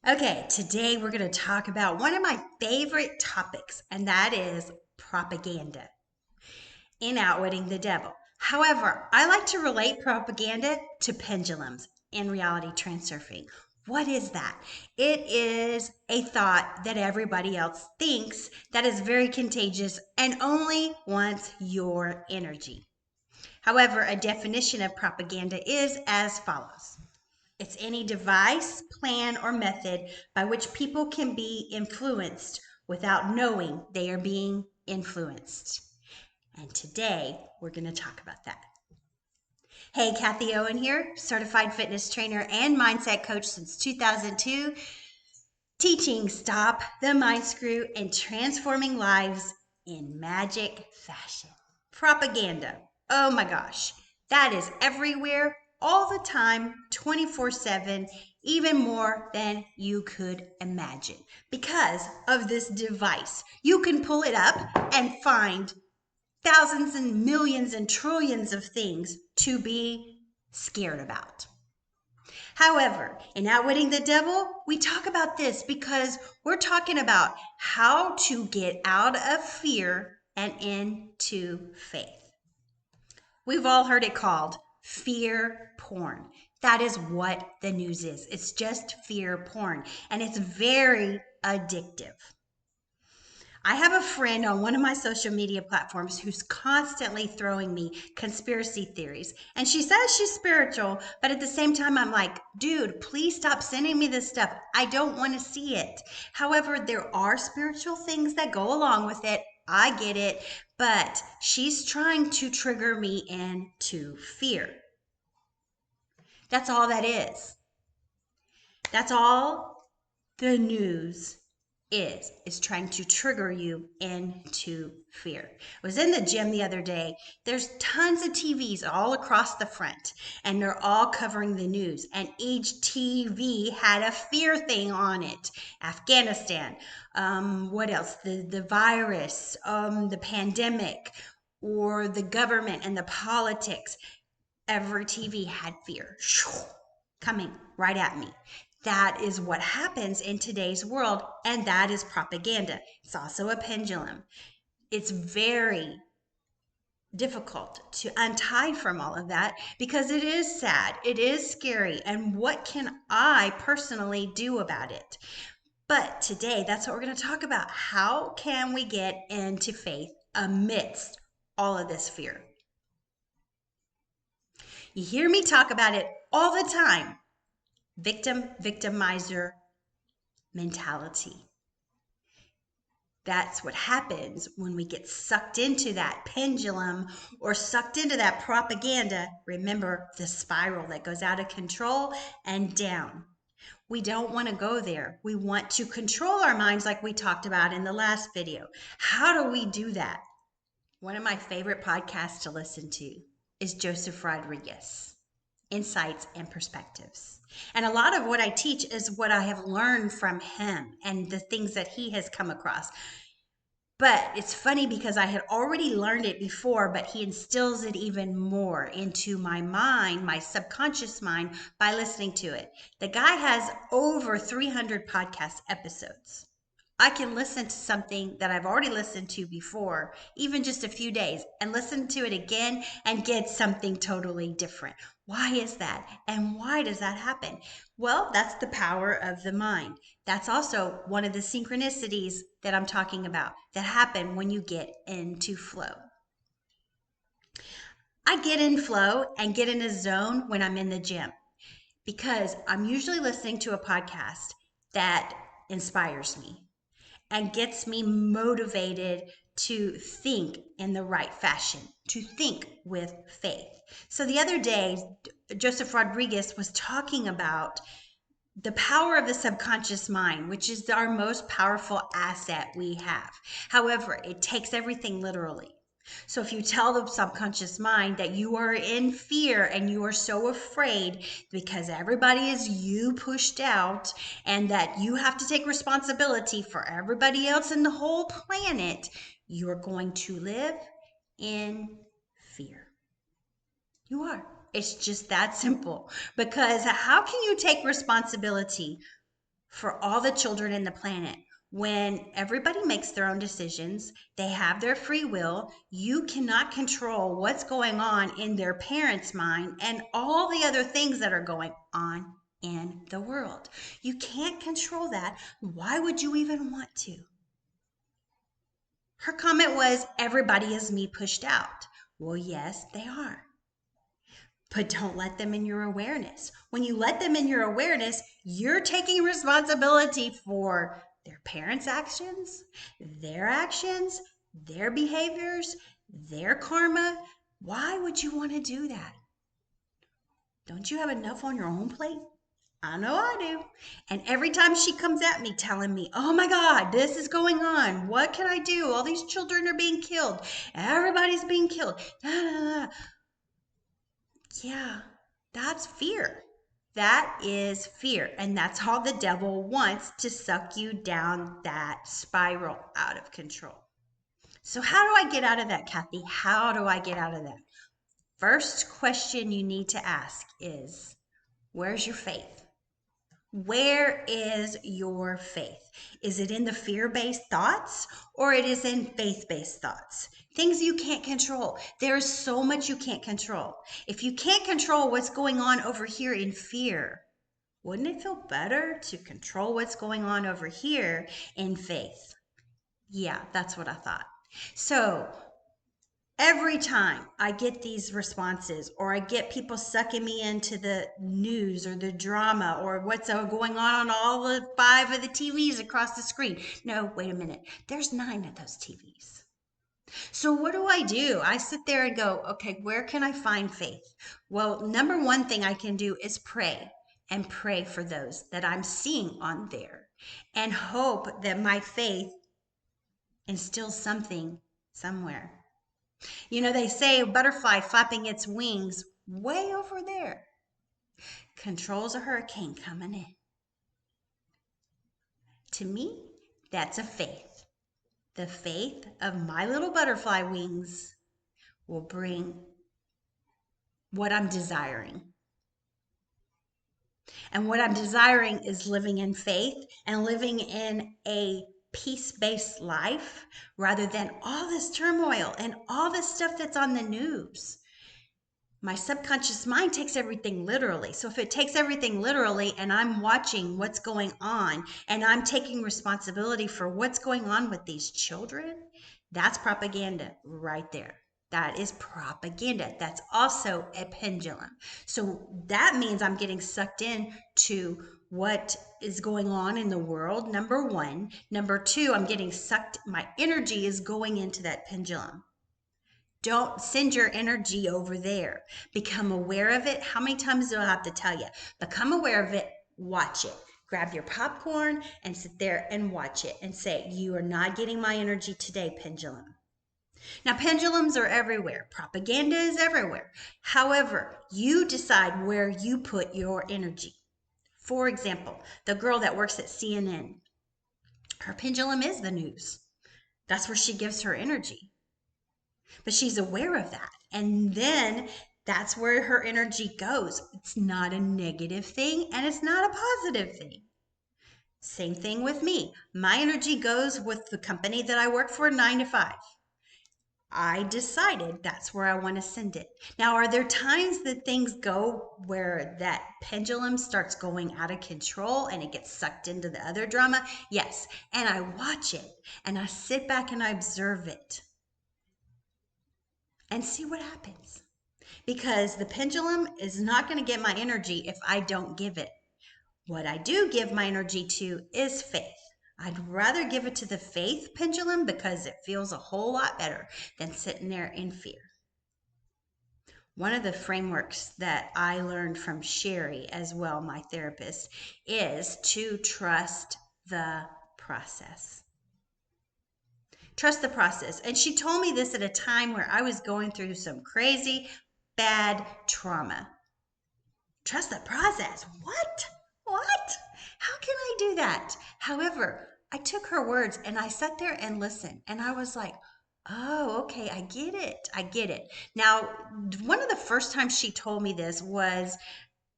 Okay, today we're going to talk about one of my favorite topics, and that is propaganda in Outwitting the Devil. However, I like to relate propaganda to pendulums in reality transurfing. What is that? It is a thought that everybody else thinks that is very contagious and only wants your energy. However, a definition of propaganda is as follows. It's any device, plan, or method by which people can be influenced without knowing they are being influenced. And today we're going to talk about that. Hey, Kathie Owen here, certified fitness trainer and mindset coach since 2002, teaching Stop the Mind Screw and transforming lives in magic fashion. Propaganda. Oh my gosh, that is everywhere, all the time, 24/7, even more than you could imagine. Because of this device, you can pull it up and find thousands and millions and trillions of things to be scared about. However, in Outwitting the Devil, we talk about this because we're talking about how to get out of fear and into faith. We've all heard it called fear porn. That is what the news is. It's just fear porn, and it's very addictive. I have a friend on one of my social media platforms who's constantly throwing me conspiracy theories. And she says she's spiritual, but at the same time, I'm like, dude, please stop sending me this stuff. I don't want to see it. However, there are spiritual things that go along with it. I get it. But she's trying to trigger me into fear. That's all that is. That's all the news is trying to trigger you into fear. I was in the gym the other day. There's tons of TVs all across the front, and they're all covering the news. And each TV had a fear thing on it. Afghanistan, what else? The virus, the pandemic, or the government and the politics. Every TV had fear coming right at me. That is what happens in today's world, and that is propaganda. It's also a pendulum. It's very difficult to untie from all of that because it is sad, it is scary, and what can I personally do about it? But today, that's what we're going to talk about. How can we get into faith amidst all of this fear? You hear me talk about it all the time. Victimizer mentality. That's what happens when we get sucked into that pendulum or sucked into that propaganda. Remember the spiral that goes out of control and down. We don't want to go there. We want to control our minds like we talked about in the last video. How do we do that? One of my favorite podcasts to listen to is Joseph Rodrigues. Insights and perspectives. And a lot of what I teach is what I have learned from him and the things that he has come across. But it's funny because I had already learned it before, but he instills it even more into my mind, my subconscious mind, by listening to it. The guy has over 300 podcast episodes. I can listen to something that I've already listened to before, even just a few days, and listen to it again and get something totally different. Why is that? And why does that happen? Well, that's the power of the mind. That's also one of the synchronicities that I'm talking about that happen when you get into flow. I get in flow and get in a zone when I'm in the gym because I'm usually listening to a podcast that inspires me and gets me motivated to think in the right fashion, to think with faith. So the other day, Joseph Rodrigues was talking about the power of the subconscious mind, which is our most powerful asset we have. However, it takes everything literally. So if you tell the subconscious mind that you are in fear and you are so afraid because everybody is you pushed out and that you have to take responsibility for everybody else in the whole planet, you're going to live in fear. You are. It's just that simple. Because how can you take responsibility for all the children in the planet. When everybody makes their own decisions, they have their free will. You cannot control what's going on in their parents' mind and all the other things that are going on in the world. You can't control that. Why would you even want to? Her comment was, everybody is me pushed out. Well, yes, they are. But don't let them in your awareness. When you let them in your awareness, you're taking responsibility for their parents' actions, their behaviors, their karma. Why would you want to do that? Don't you have enough on your own plate? I know I do. And every time she comes at me telling me, oh my God, this is going on. What can I do? All these children are being killed. Everybody's being killed. Yeah, that's fear. That is fear. And that's how the devil wants to suck you down that spiral out of control. So, how do I get out of that, Kathie? How do I get out of that? First question you need to ask is, where's your faith? Where is your faith? Is it in the fear-based thoughts or it is in faith-based thoughts? Things you can't control. There's so much you can't control. If you can't control what's going on over here in fear, wouldn't it feel better to control what's going on over here in faith? Yeah, that's what I thought. So every time I get these responses or I get people sucking me into the news or the drama or what's going on all the 5 of the TVs across the screen. No, wait a minute. There's 9 of those TVs. So what do? I sit there and go, okay, where can I find faith? Well, number one thing I can do is pray and pray for those that I'm seeing on there and hope that my faith instills something somewhere. You know, they say a butterfly flapping its wings way over there controls a hurricane coming in. To me, that's a faith. The faith of my little butterfly wings will bring what I'm desiring. And what I'm desiring is living in faith and living in a peace-based life rather than all this turmoil and all this stuff that's on the news. My subconscious mind takes everything literally. So if it takes everything literally and I'm watching what's going on and I'm taking responsibility for what's going on with these children, that's propaganda right there. That is propaganda. That's also a pendulum. So that means I'm getting sucked in to what is going on in the world, number one. Number two, I'm getting sucked. My energy is going into that pendulum. Don't send your energy over there. Become aware of it. How many times do I have to tell you? Become aware of it. Watch it. Grab your popcorn and sit there and watch it and say, you are not getting my energy today, pendulum. Now, pendulums are everywhere. Propaganda is everywhere. However, you decide where you put your energy. For example, the girl that works at CNN, her pendulum is the news. That's where she gives her energy. But she's aware of that. And then that's where her energy goes. It's not a negative thing and it's not a positive thing. Same thing with me. My energy goes with the company that I work for 9 to 5. I decided that's where I want to send it. Now, are there times that things go where that pendulum starts going out of control and it gets sucked into the other drama? Yes. And I watch it and I sit back and I observe it and see what happens. Because the pendulum is not going to get my energy if I don't give it. What I do give my energy to is faith. I'd rather give it to the faith pendulum because it feels a whole lot better than sitting there in fear. One of the frameworks that I learned from Sherry as well, my therapist, is to trust the process. Trust the process. And she told me this at a time where I was going through some crazy, bad trauma. Trust the process. What? How can I do that? However, I took her words and I sat there and listened and I was like, oh, okay, I get it. Now, one of the first times she told me this was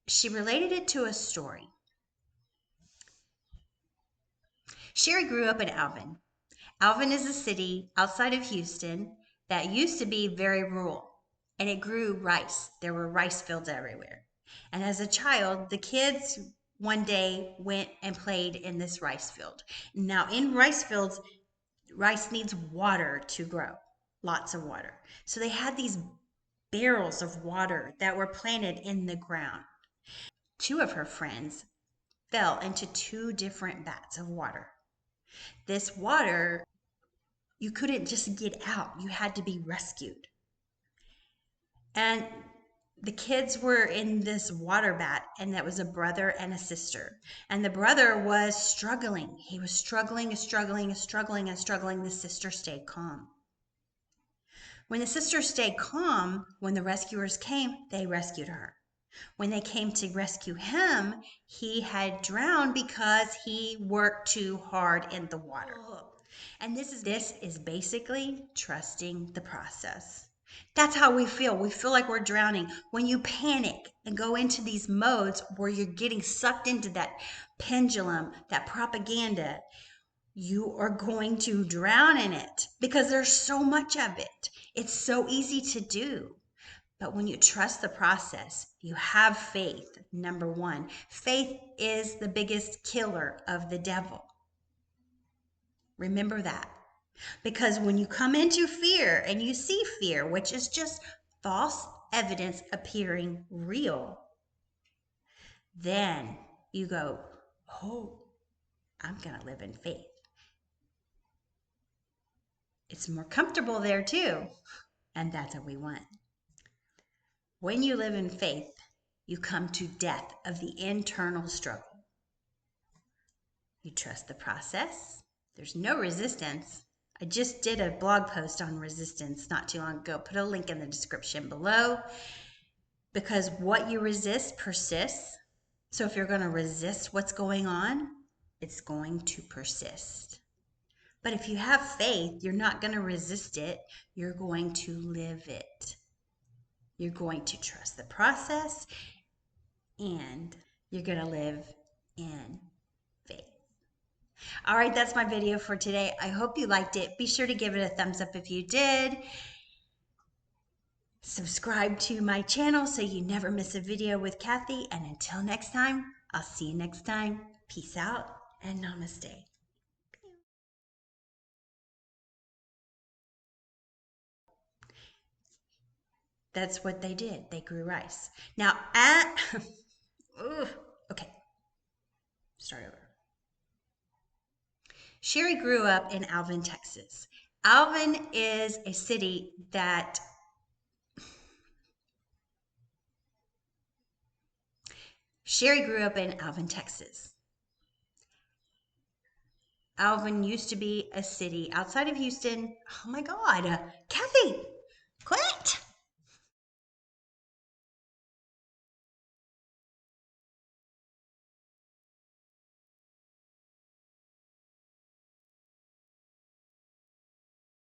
she related it to a story. Sherry grew up in Alvin. Alvin is a city outside of Houston that used to be very rural, and it grew rice. There were rice fields everywhere. And as a child, the kids one day went and played in this rice field. Now, in rice fields, rice needs water to grow, lots of water. So they had these barrels of water that were planted in the ground. Two of her friends fell into two different vats of water. This water, you couldn't just get out, you had to be rescued. And the kids were in this water vat, and that was a brother and a sister. And the brother was struggling. He was struggling. The sister stayed calm. When the sister stayed calm, when the rescuers came, they rescued her. When they came to rescue him, he had drowned because he worked too hard in the water. And this is basically trusting the process. That's how we feel. We feel like we're drowning. When you panic and go into these modes where you're getting sucked into that pendulum, that propaganda, you are going to drown in it because there's so much of it. It's so easy to do. But when you trust the process, you have faith. Number one, faith is the biggest killer of the devil. Remember that. Because when you come into fear and you see fear, which is just false evidence appearing real, then you go, oh, I'm going to live in faith. It's more comfortable there too. And that's what we want. When you live in faith, you come to death of the internal struggle. You trust the process. There's no resistance. I just did a blog post on resistance not too long ago. Put a link in the description below. Because what you resist persists. So if you're going to resist what's going on, it's going to persist. But if you have faith, you're not going to resist it. You're going to live it. You're going to trust the process, and you're going to live in faith. All right, that's my video for today. I hope you liked it. Be sure to give it a thumbs up if you did. Subscribe to my channel so you never miss a video with Kathie. And until next time, I'll see you next time. Peace out and namaste. That's what they did. They grew rice. Now, okay, start over. Sherry grew up in Alvin, Texas. Alvin is a city that Sherry grew up in Alvin, Texas. Alvin used to be a city outside of Houston. Oh my God, Kathie.